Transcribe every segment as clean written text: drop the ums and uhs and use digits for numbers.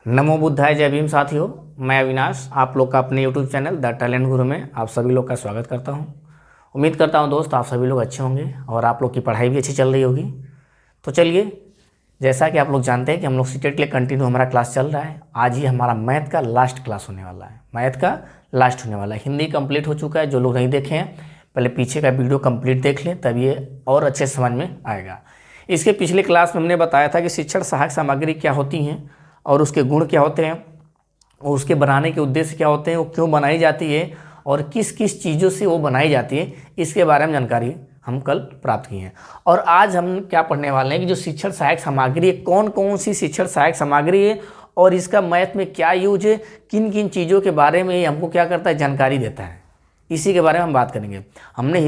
नमो बुद्धाय, जय भीम साथियों। मैं अविनाश आप लोग का अपने यूट्यूब चैनल द टैलेंट गुरु में आप सभी लोग का स्वागत करता हूं। उम्मीद करता हूं दोस्त आप सभी लोग अच्छे होंगे और आप लोग की पढ़ाई भी अच्छी चल रही होगी। तो चलिए, जैसा कि आप लोग जानते हैं कि हम लोग सीटेट के लिए कंटिन्यू हमारा क्लास चल रहा है। आज ही हमारा मैथ का लास्ट क्लास होने वाला है। मैथ का लास्ट होने वाला है। हिंदी कंप्लीट हो चुका है। जो लोग नहीं देखे हैं पहले पीछे का वीडियो कंप्लीट देख लें, तब ये और अच्छे समझ में आएगा। इसके पिछले क्लास में हमने बताया था कि शिक्षण सहायक सामग्री क्या होती हैं और उसके गुण क्या होते हैं और उसके बनाने के उद्देश्य क्या होते हैं, वो क्यों बनाई जाती है और किस किस चीज़ों से वो बनाई जाती है, इसके बारे में जानकारी हम कल प्राप्त किए हैं। और आज हम क्या पढ़ने वाले हैं कि जो शिक्षण सहायक सामग्री है, कौन कौन सी शिक्षण सहायक सामग्री है और इसका मैथ में क्या यूज है, किन किन चीज़ों के बारे में हमको क्या करता है, जानकारी देता है। इसी के बारे में हम बात करेंगे। हमने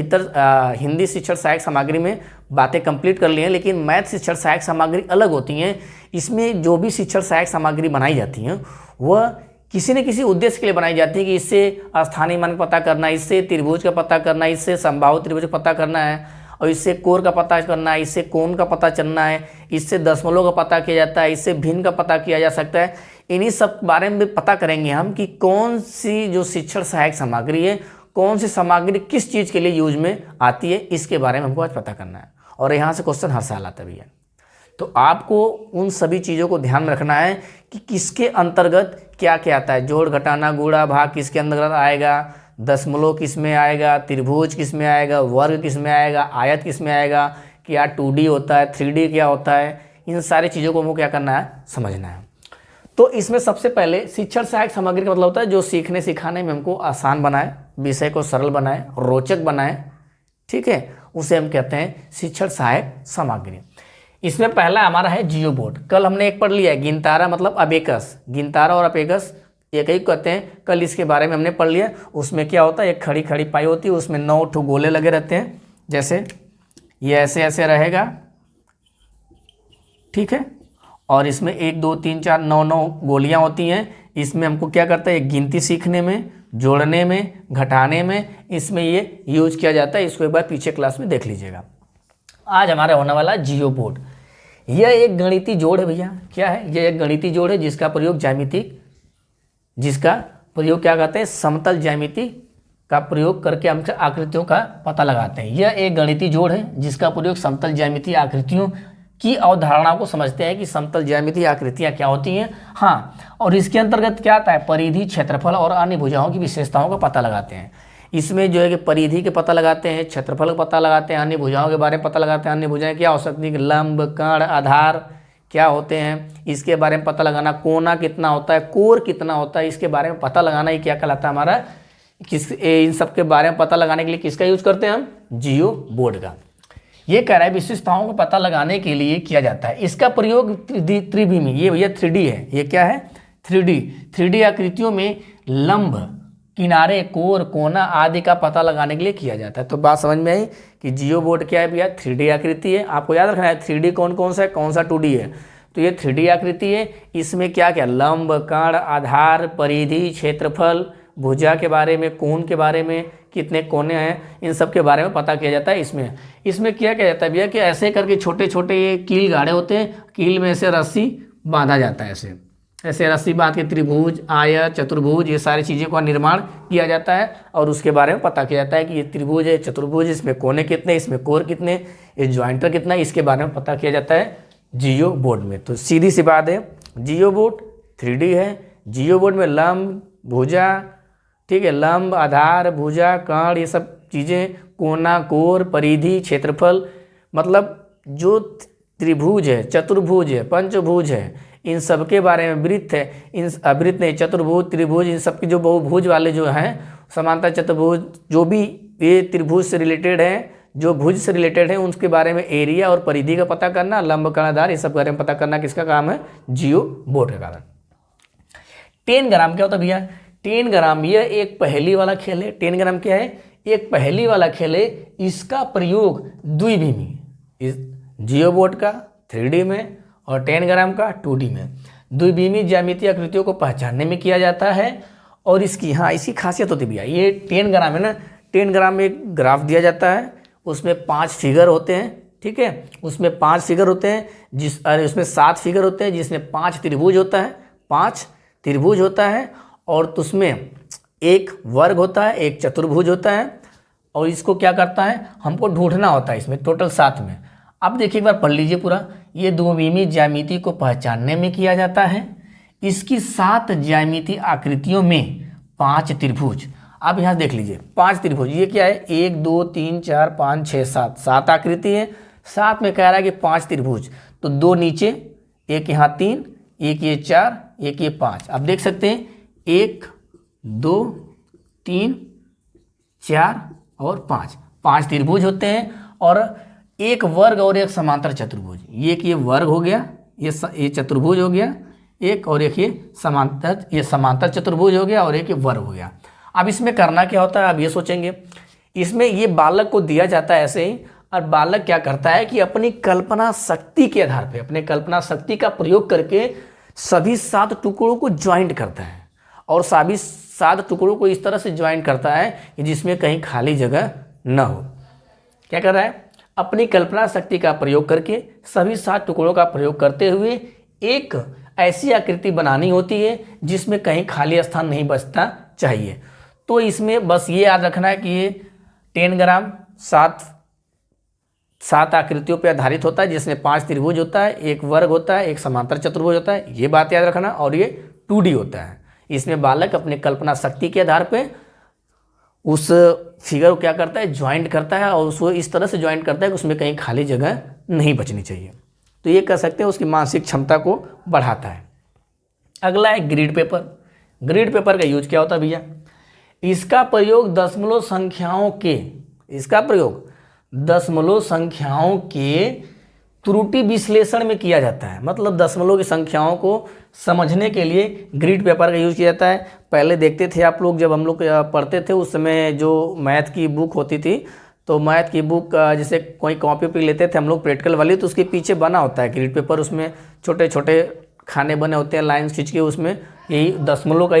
हिंदी शिक्षण सहायक सामग्री में बातें कंप्लीट कर ली हैं, लेकिन मैथ शिक्षण सहायक सामग्री अलग होती हैं। इसमें जो भी शिक्षण सहायक सामग्री बनाई जाती हैं वह किसी न किसी उद्देश्य के लिए बनाई जाती है कि इससे स्थानीय मान का पता करना, इससे त्रिभुज का पता करना, इससे समबाहु त्रिभुज का पता करना है और इससे कोण का पता करना है, इससे कोण का पता चलना है, इससे दशमलव का पता किया जाता है, इससे भिन्न का पता किया जा सकता है। इन्हीं सब बारे में पता करेंगे हम कि कौन सी जो शिक्षण सहायक सामग्री है, कौन सी सामग्री किस चीज़ के लिए यूज में आती है, इसके बारे में हमको आज पता करना है। और यहाँ से क्वेश्चन हर साल आता भी है, तो आपको उन सभी चीज़ों को ध्यान में रखना है कि किसके अंतर्गत क्या क्या आता है। जोड़, घटाना, गुणा, भाग किसके अंतर्गत आएगा, दशमलव किस में आएगा, त्रिभुज किस में आएगा, वर्ग किस में आएगा, आयत किस में आएगा, क्या 2D होता है, 3D क्या होता है, इन सारी चीज़ों को हमको क्या करना है, समझना है। तो इसमें सबसे पहले शिक्षण सहायक सामग्री का मतलब होता है जो सीखने सिखाने में हमको आसान बनाए, विषय को सरल बनाए, रोचक बनाए, ठीक है, उसे हम कहते हैं शिक्षण सहायक सामग्री। इसमें पहला हमारा है जियो बोर्ड। कल हमने एक पढ़ लिया है गिनतारा मतलब अबेकस। गिनतारा और अबेकस एक ही कहते हैं, कल इसके बारे में हमने पढ़ लिया। उसमें क्या होता है, एक खड़ी खड़ी पाई होती है, उसमें 9 ठो गोले लगे रहते हैं। जैसे ये ऐसे ऐसे रहेगा, ठीक है, और इसमें 1 2 3 4 9 गोलियां होती हैं। इसमें हमको क्या करता है, एक गिनती सीखने में, जोड़ने में, घटाने में, इसमें ये यूज किया जाता है। इसको एक बार पीछे क्लास में देख लीजिएगा। आज हमारा होने वाला जियो बोर्ड। यह एक गणितीय जोड़ है भैया। क्या है, यह एक गणितीय जोड़ है जिसका प्रयोग क्या करते हैं, समतल ज्यामिति का प्रयोग करके हम आकृतियों का पता लगाते हैं। यह एक गणितीय जोड़ है जिसका प्रयोग समतल ज्यामितीय आकृतियों की अवधारणाओं को समझते हैं कि समतल ज्यामितीय आकृतियां क्या होती हैं। हाँ, और इसके अंतर्गत क्या आता है, परिधि, क्षेत्रफल और अन्य भुजाओं की विशेषताओं का पता लगाते हैं। इसमें जो है कि परिधि के पता लगाते हैं, क्षेत्रफल का पता लगाते हैं, अन्य भुजाओं के बारे में पता लगाते हैं। अन्य भुजाएं क्या हो सकती हैं, लंब, कर्ण, आधार क्या होते हैं, इसके बारे में पता लगाना। कोना कितना होता है, कोर कितना होता है, इसके बारे में पता लगाना। ये क्या कहलाता है हमारा, इन सब के बारे में पता लगाने के लिए किसका यूज करते हैं हम, जियो बोर्ड का। ये कह रहा है विशेषताओं का पता लगाने के लिए किया जाता है। इसका प्रयोग त्रिविमी, ये भैया 3D है। ये क्या है, 3D आकृतियों में लंब, किनारे, कोर, कोना आदि का पता लगाने के लिए किया जाता है। तो बात समझ में आई कि जियो बोर्ड क्या है भैया, 3D आकृति है। आपको याद रखना है 3D कौन कौन सा है, कौन सा 2D है। तो ये 3D आकृति है। इसमें क्या क्या, लंब, कर्ण, आधार, परिधि, क्षेत्रफल, भुजा के बारे में, कोण के बारे में, कितने कोने हैं, इन सब के बारे में पता किया जाता है। इसमें क्या किया जाता है भैया कि ऐसे करके छोटे छोटे ये कील गाढ़े होते हैं, कील में ऐसे रस्सी बांधा जाता है। ऐसे रस्सी बांध के त्रिभुज, आयत, चतुर्भुज, ये सारी चीज़ों का निर्माण किया जाता है और उसके बारे में पता किया जाता है कि ये त्रिभुज है, चतुर्भुज, इसमें कोने कितने, इसमें कोर कितने, ये ज्वाइंटर कितना, इसके बारे में पता किया जाता है जियो बोर्ड में। तो सीधी सी बात है, जियो बोर्ड 3D है। जियो बोर्ड में लंब, भुजा, ठीक है, लंब, आधार, भुजा, कर्ण, ये सब चीज़ें, कोना, कोर, परिधि, क्षेत्रफल, मतलब जो त्रिभुज है, चतुर्भुज है, पंचभुज है, इन सब के बारे में, वृत्त है, वृत्त नहीं, चतुर्भुज, त्रिभुज, इन सब के जो बहुभुज वाले जो हैं, समांतर चतुर्भुज, जो भी ये त्रिभुज से रिलेटेड है, जो भुज से रिलेटेड है, उनके बारे में एरिया और परिधि का पता करना, लंब, कर्ण, आधार, ये सब बारे में पता करना किसका काम है, जियो बोर्ड का काम। 10 ग्राम क्या होता है भैया, 10 ग्राम यह एक पहेली वाला खेल है। 10 ग्राम क्या है, एक पहेली वाला खेल है। इसका प्रयोग द्विविमी, जियो बोर्ड का 3D में और 10 ग्राम का 2D में, द्विविमी ज्यामितीय आकृतियों को पहचानने में किया जाता है। और इसकी इसी खासियत होती है भैया, ये 10 ग्राम है ना, 10 ग्राम में एक ग्राफ दिया जाता है, उसमें 5 फिगर होते हैं, ठीक है, उसमें 5 फिगर होते हैं, उसमें 7 फिगर होते हैं, जिसमें 5 त्रिभुज होता है, 5 त्रिभुज होता है और उसमें एक वर्ग होता है, एक चतुर्भुज होता है और इसको क्या करता है, हमको ढूंढना होता है इसमें टोटल 7 में। अब देखिए एक बार पढ़ लीजिए पूरा। ये द्विमीमीय ज्यामिति को पहचानने में किया जाता है। इसकी 7 ज्यामितीय आकृतियों में 5 त्रिभुज। अब यहाँ देख लीजिए 5 त्रिभुज, ये क्या है, 1 2 3 4 5 6 7, 7 आकृति है। 7 में कह रहा है कि 5 त्रिभुज, तो 2 नीचे, एक यहाँ 3, एक ये 4, एक ये 5। आप देख सकते हैं 1 2 3 4 और 5, 5 त्रिभुज होते हैं और एक वर्ग और एक समांतर चतुर्भुज। ये वर्ग हो गया, ये चतुर्भुज हो गया एक, और एक ये समांतर चतुर्भुज हो गया और एक ये वर्ग हो गया। अब इसमें करना क्या होता है, आप ये सोचेंगे, इसमें ये बालक को दिया जाता है ऐसे ही, और बालक क्या करता है कि अपनी कल्पना शक्ति के आधार पे, अपने कल्पना शक्ति का प्रयोग करके सभी 7 टुकड़ों को ज्वाइंट करता है और सभी 7 टुकड़ों को इस तरह से ज्वाइंट करता है कि जिसमें कहीं खाली जगह न हो। क्या कर रहा है, अपनी कल्पना शक्ति का प्रयोग करके सभी 7 टुकड़ों का प्रयोग करते हुए एक ऐसी आकृति बनानी होती है जिसमें कहीं खाली स्थान नहीं बचता चाहिए। तो इसमें बस ये याद रखना है कि ये 10 ग्राम 7 आकृतियों पर आधारित होता है, जिसमें 5 त्रिभुज होता है, एक वर्ग होता है, एक समांतर चतुर्भुज होता है, ये बात याद रखना। और ये 2D होता है। इसमें बालक अपने कल्पना शक्ति के आधार पे उस फिगर को क्या करता है, ज्वाइंट करता है और उसको इस तरह से ज्वाइंट करता है कि उसमें कहीं खाली जगह नहीं बचनी चाहिए। तो ये कह सकते हैं उसकी मानसिक क्षमता को बढ़ाता है। अगला है ग्रिड पेपर। ग्रिड पेपर का यूज क्या होता है भैया, इसका प्रयोग दशमलव संख्याओं के त्रुटि विश्लेषण में किया जाता है। मतलब दशमलव की संख्याओं को समझने के लिए ग्रिड पेपर का यूज किया जाता है। पहले देखते थे आप लोग, जब हम लोग पढ़ते थे उस समय जो मैथ की बुक होती थी, तो मैथ की बुक जैसे कोई कॉपी पे लेते थे हम लोग प्रैक्टिकल वाली, तो उसके पीछे बना होता है ग्रिड पेपर, उसमें छोटे छोटे खाने बने होते हैं लाइन खींच के, उसमें यही दशमलव का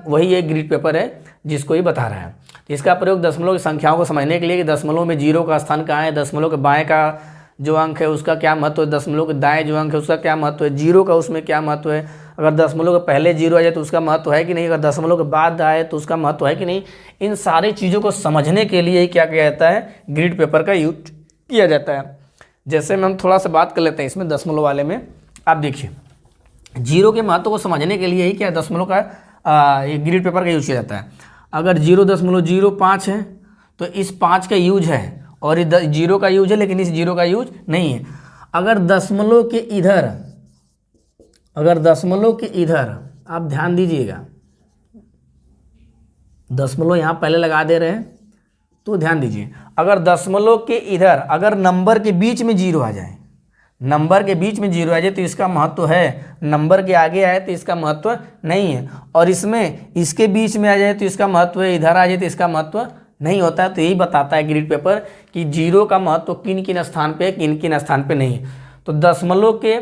वही एक ग्रिड पेपर है जिसको ये बता रहा है। तो इसका प्रयोग दशमलव की संख्याओं को समझने के लिए कि दशमलव में 0 का स्थान कहाँ है, दशमलव के बाएं का जो अंक है उसका क्या महत्व है, दशमलव के दाएं जो अंक है उसका क्या महत्व है, 0 का उसमें क्या महत्व है, अगर दशमलव के पहले 0 आ जाए तो उसका महत्व है कि नहीं, अगर दशमलव के बाद आए तो उसका महत्व है कि नहीं। इन सारी चीज़ों को समझने के लिए क्या किया जाता है, ग्रिड पेपर का यूज किया जाता है। जैसे में हम थोड़ा सा बात कर लेते हैं इसमें दशमलव वाले में। आप देखिए 0 के महत्व को समझने के लिए ही क्या दशमलव का ये ग्रिड पेपर का यूज किया जाता है। अगर 0.05 है तो इस 5 का यूज है और ये 0 का यूज है, लेकिन इस 0 का यूज नहीं है। अगर दशमलव के इधर आप ध्यान दीजिएगा, दशमलव यहाँ पहले लगा दे रहे हैं तो ध्यान दीजिए, अगर दशमलव के इधर अगर नंबर के बीच में 0 आ जाए, नंबर के बीच में 0 आ जाए तो इसका महत्व है, नंबर के आगे आए तो इसका महत्व नहीं है, और इसमें इसके बीच में आ जाए तो इसका महत्व है, इधर आ जाए तो इसका महत्व नहीं होता है। तो यही बताता है ग्रिड पेपर कि 0 का महत्व किन किन स्थान पे है, किन किन स्थान पे नहीं है। तो दशमलव के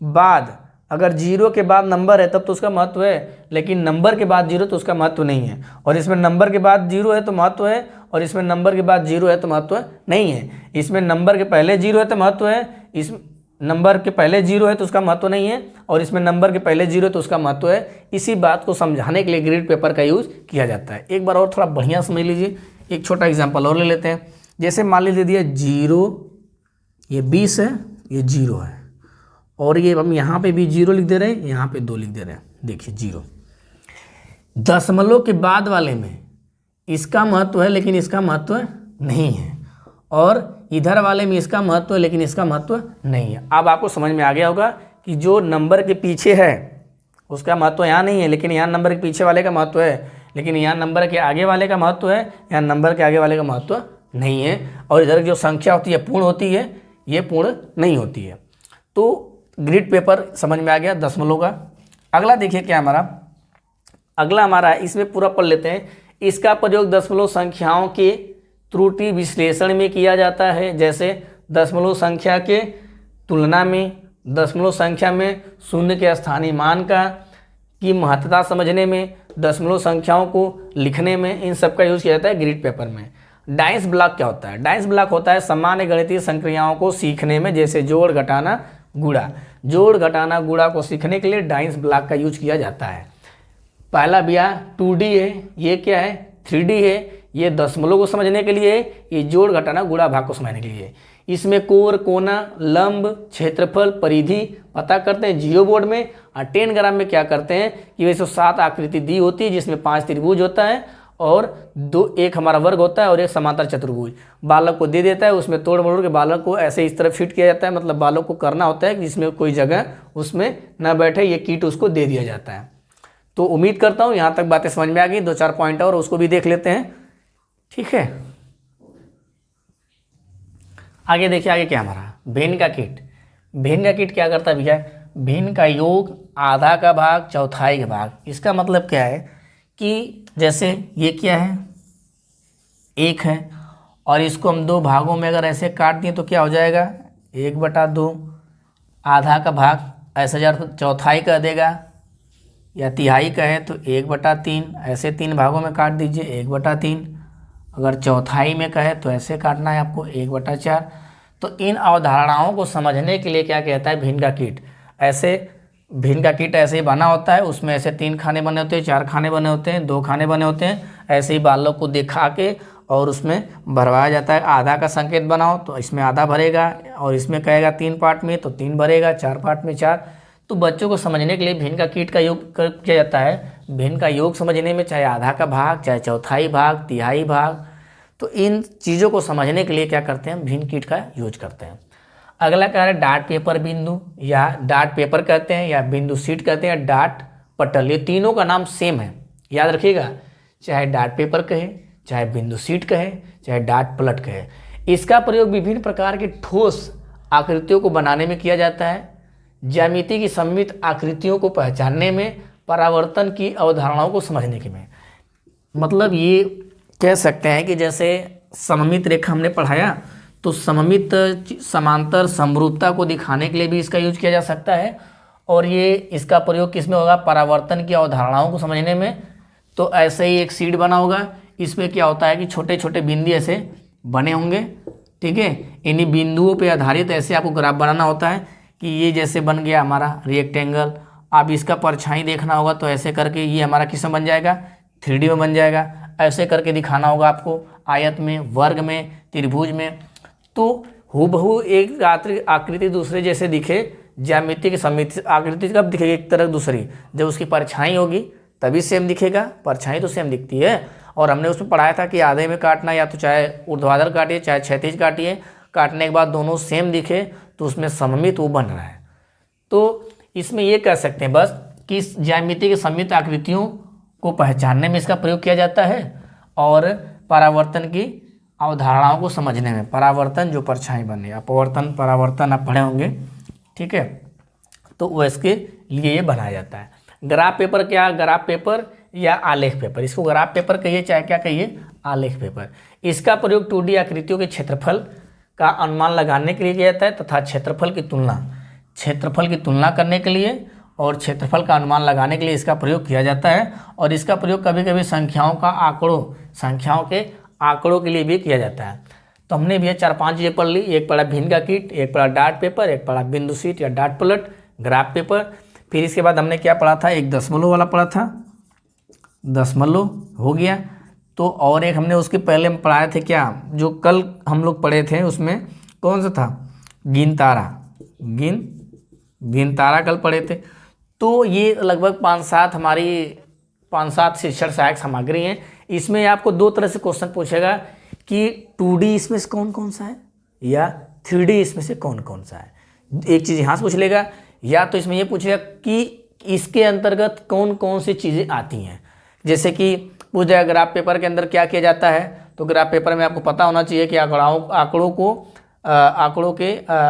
बाद अगर 0 के बाद नंबर है तब तो उसका महत्व है, लेकिन नंबर के बाद 0 तो उसका महत्व नहीं है, और इसमें नंबर के बाद 0 है तो महत्व है, और इसमें नंबर के बाद 0 है तो महत्व नहीं है। इसमें नंबर के पहले 0 है तो महत्व है, इस नंबर के पहले 0 है तो उसका महत्व नहीं है, और इसमें नंबर के पहले 0 है तो उसका महत्व है। इसी बात को समझाने के लिए ग्रिड पेपर का यूज किया जाता है। एक बार और थोड़ा बढ़िया समझ लीजिए, एक छोटा एग्जांपल और ले लेते हैं। जैसे मान लीजिए दिया 0, ये 20 है, ये 0 है, और ये हम यहाँ पे भी 0 लिख दे रहे हैं, यहाँ पे 2 लिख दे रहे हैं। देखिए 0 दशमलव के बाद वाले में इसका महत्व है लेकिन इसका महत्व नहीं है, और इधर वाले में इसका महत्व है लेकिन इसका महत्व नहीं है। अब आपको समझ में आ गया होगा कि जो नंबर के पीछे है उसका महत्व यहाँ नहीं है, लेकिन यहाँ नंबर के पीछे वाले का महत्व है, लेकिन यहाँ नंबर के आगे वाले का महत्व है, यहाँ नंबर के आगे वाले का महत्व नहीं है, और इधर जो संख्या होती है पूर्ण होती है, ये पूर्ण नहीं होती है। तो ग्रिड पेपर समझ में आ गया दशमलव का। अगला देखिए क्या अगला हमारा इसमें पूरा पढ़ लेते हैं। इसका प्रयोग दशमलव संख्याओं के त्रुटि विश्लेषण में किया जाता है। जैसे दशमलव संख्या के तुलना में, दशमलव संख्या में शून्य के स्थानीय मान की महत्ता समझने में, दशमलव संख्याओं को लिखने में, इन सब का यूज किया जाता है ग्रिड पेपर में। डाइस ब्लॉक क्या होता है? डाइस ब्लॉक होता है सामान्य गणितीय संक्रियाओं को सीखने में, जैसे जोड़, घटाना, गुणा। जोड़ घटाना गुणा को सीखने के लिए डाइस ब्लॉक का यूज किया जाता है। पहला भैया 2D है, ये क्या है 3D है, ये दशमलव को समझने के लिए, ये जोड़ घटाना गुणा भाग को समझने के लिए। इसमें कोर, कोना, लंब, क्षेत्रफल, परिधि पता करते हैं जियो बोर्ड में। और 10 ग्राम में क्या करते हैं कि वैसे 7 आकृति दी होती है जिसमें 5 त्रिभुज होता है और एक हमारा वर्ग होता है और एक समांतर चतुर्भुज बालक को दे देता है। उसमें तोड़ मरोड़ के बालक को ऐसे इस तरह फिट किया जाता है, मतलब बालक को करना होता है कि जिसमें कोई जगह उसमें न बैठे, ये किट उसको दे दिया जाता है। तो उम्मीद करता हूँ यहाँ तक बातें समझ में आ गई। 2-4 पॉइंट और उसको भी देख लेते हैं, ठीक है। आगे देखिए, आगे क्या हमारा भिन्न का किट। भिन्न का किट क्या करता है भैया, भिन्न का योग आधा का भाग चौथाई का भाग। इसका मतलब क्या है कि जैसे ये क्या है 1 है और इसको हम 2 भागों में अगर ऐसे काट दिए तो क्या हो जाएगा 1/2। आधा का भाग ऐसे चौथाई कर देगा या तिहाई का है तो 1/3। ऐसे 3 भागों में काट दीजिए 1/3। अगर चौथाई में कहे तो ऐसे काटना है आपको 1/4। तो इन अवधारणाओं को समझने के लिए क्या कहता है भिन्न का किट। ऐसे भिन्न का किट ऐसे ही बना होता है, उसमें ऐसे 3 खाने बने होते हैं, 4 खाने बने होते हैं, 2 खाने बने होते हैं। ऐसे ही बालों को दिखा के और उसमें भरवाया जाता है। आधा का संकेत बनाओ तो इसमें आधा भरेगा और इसमें कहेगा 3 पार्ट में तो 3 भरेगा, 4 पार्ट में 4। तो बच्चों को समझने के लिए भिन्न का किट का योग किया जाता है। भिन्न का योग समझने में चाहे आधा का भाग, चाहे चौथाई भाग, तिहाई भाग, तो इन चीज़ों को समझने के लिए क्या करते हैं भिन्न किट का यूज करते हैं। अगला क्या है डार्ट पेपर बिंदु, या डार्ट पेपर कहते हैं या बिंदु सीट कहते हैं, डार्ट पटल। ये तीनों का नाम सेम है, याद रखिएगा। चाहे डार्ट पेपर कहे, चाहे बिंदु सीट कहे, चाहे डार्ट प्लट कहे। इसका प्रयोग विभिन्न प्रकार के ठोस आकृतियों को बनाने में किया जाता है। ज्यामिति की सममित आकृतियों को पहचानने में, परावर्तन की अवधारणाओं को समझने के में। मतलब ये कह सकते हैं कि जैसे सममित रेखा हमने पढ़ाया तो सममित समांतर समरूपता को दिखाने के लिए भी इसका यूज किया जा सकता है। और ये इसका प्रयोग किस में होगा परावर्तन की अवधारणाओं को समझने में। तो ऐसे ही एक सीट बना होगा, इसमें क्या होता है कि छोटे छोटे बिंदु ऐसे बने होंगे, ठीक है। इन्हीं बिंदुओं पे आधारित ऐसे आपको ग्राफ बनाना होता है कि ये जैसे बन गया हमारा रेक्टेंगल। अब इसका परछाई देखना होगा तो ऐसे करके ये हमारा किस में बन जाएगा 3D में बन जाएगा। ऐसे करके दिखाना होगा आपको आयत में, वर्ग में, त्रिभुज में। तो हूबहू एक आकृति दूसरे जैसे दिखे, ज्यामिति की सममित आकृति कब दिखेगी एक तरह दूसरी, जब उसकी परछाई होगी तभी सेम दिखेगा। परछाई तो सेम दिखती है। और हमने उसमें पढ़ाया था कि आधे में काटना, या तो चाहे ऊर्ध्वाधर काटिए चाहे क्षैतिज काटिए, काटने के बाद दोनों सेम दिखे तो उसमें सममित वो बन रहा है। तो इसमें ये कह सकते हैं बस कि इस ज्यामिति की सममित आकृतियों को पहचानने में इसका प्रयोग किया जाता है और परावर्तन की अवधारणाओं को समझने में। परावर्तन जो परछाई बने, अपवर्तन परावर्तन आप पढ़े होंगे, ठीक है। तो वो इसके लिए ये बनाया जाता है। ग्राफ पेपर क्या, ग्राफ पेपर या आलेख पेपर, इसको ग्राफ पेपर कहिए चाहे क्या कहिए आलेख पेपर। इसका प्रयोग 2D आकृतियों के क्षेत्रफल का अनुमान लगाने के लिए किया जाता है तथा क्षेत्रफल की तुलना करने के लिए और क्षेत्रफल का अनुमान लगाने के लिए इसका प्रयोग किया जाता है। और इसका प्रयोग कभी कभी संख्याओं के आंकड़ों के लिए भी किया जाता है। तो हमने भी 4-5 चीज़ें पढ़ ली। एक पढ़ा भिन्न का किट, एक पढ़ा डार्ट पेपर, एक पढ़ा बिंदु सीट या डार्ट प्लट, ग्राफ पेपर। फिर इसके बाद हमने क्या पढ़ा था, एक दशमलव वाला पढ़ा था, दशमलव हो गया। तो और एक हमने उसके पहले हम पढ़ाए थे क्या, जो कल हम लोग पढ़े थे उसमें कौन सा था, गिन तारा कल पढ़े थे। तो ये लगभग 5-7 शिक्षण सहायक सामग्री हैं। इसमें आपको 2 तरह से क्वेश्चन पूछेगा कि 2D इसमें से कौन कौन सा है या 3D इसमें से कौन कौन सा है। एक चीज़ यहाँ से पूछ लेगा, या तो इसमें ये पूछेगा कि इसके अंतर्गत कौन कौन सी चीज़ें आती हैं। जैसे कि पूछ जाएगा ग्राफ पेपर के अंदर क्या किया जाता है, तो ग्राफ पेपर में आपको पता होना चाहिए कि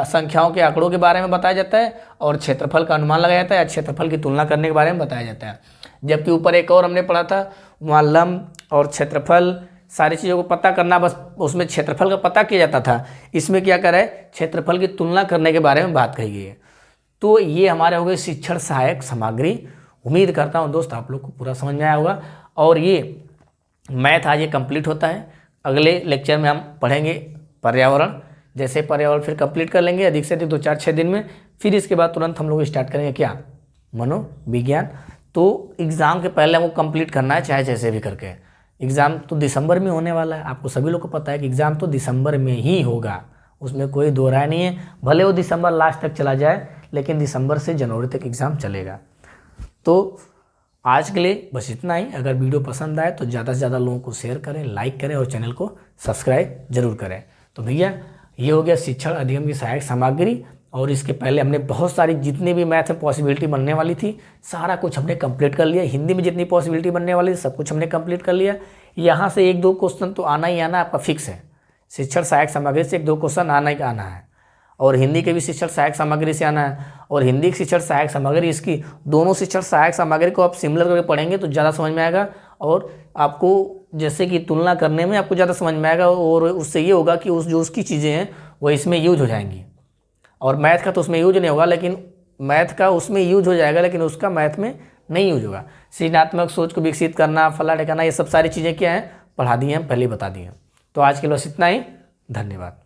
संख्याओं के आंकड़ों के बारे में बताया जाता है और क्षेत्रफल का अनुमान लगाया जाता है या क्षेत्रफल की तुलना करने के बारे में बताया जाता है। जबकि ऊपर एक और हमने पढ़ा था, वहाँ लंब और क्षेत्रफल सारी चीज़ों को पता करना, बस उसमें क्षेत्रफल का पता किया जाता था। इसमें क्या कर रहा है, क्षेत्रफल की तुलना करने के बारे में बात कही गई है। तो ये हमारे हो गए शिक्षण सहायक सामग्री। उम्मीद करता हूँ दोस्त आप लोग को पूरा समझ में आया होगा। और ये मैथ आज ये कंप्लीट होता है। अगले लेक्चर में हम पढ़ेंगे पर्यावरण। जैसे पर्यावरण फिर कंप्लीट कर लेंगे अधिक से अधिक 2-4-6 दिन में, फिर इसके बाद तुरंत हम लोग स्टार्ट करेंगे क्या, मनोविज्ञान। तो एग्ज़ाम के पहले हमको कंप्लीट करना है चाहे जैसे भी करके। एग्ज़ाम तो दिसंबर में होने वाला है, आपको सभी लोग को पता है कि एग्ज़ाम तो दिसंबर में ही होगा, उसमें कोई दो राय नहीं है। भले वो दिसंबर लास्ट तक चला जाए, लेकिन दिसंबर से जनवरी तक एग्ज़ाम चलेगा। तो आज के लिए बस इतना ही। अगर वीडियो पसंद आए तो ज़्यादा से ज़्यादा लोगों को शेयर करें, लाइक करें और चैनल को सब्सक्राइब जरूर करें। तो भैया ये हो गया शिक्षण अधिगम की सहायक सामग्री। और इसके पहले हमने बहुत सारी जितनी भी मैथ में पॉसिबिलिटी बनने वाली थी सारा कुछ हमने कंप्लीट कर लिया। हिंदी में जितनी पॉसिबिलिटी बनने वाली थी सब कुछ हमने कंप्लीट कर लिया। यहाँ से एक दो क्वेश्चन तो आना ही आना, आपका फिक्स है। शिक्षण सहायक सामग्री से एक दो क्वेश्चन आना ही आना है, और हिंदी के भी शिक्षण सहायक सामग्री से आना है। और हिंदी की शिक्षण सहायक सामग्री, इसकी दोनों शिक्षण सहायक सामग्री को आप सिमिलर करके पढ़ेंगे तो ज़्यादा समझ में आएगा, और आपको जैसे कि तुलना करने में आपको ज़्यादा समझ में आएगा। और उससे ये होगा कि उसकी चीज़ें हैं वो इसमें यूज हो जाएंगी। और मैथ का तो उसमें यूज नहीं होगा, लेकिन मैथ का उसमें यूज हो जाएगा, लेकिन उसका मैथ में नहीं यूज होगा। सृजनात्मक सोच को विकसित करना, फला ठिकाना, ये सब सारी चीज़ें क्या हैं, पढ़ा दी हैं, पहले बता दी हैं। तो आज के लिए बस इतना ही। धन्यवाद।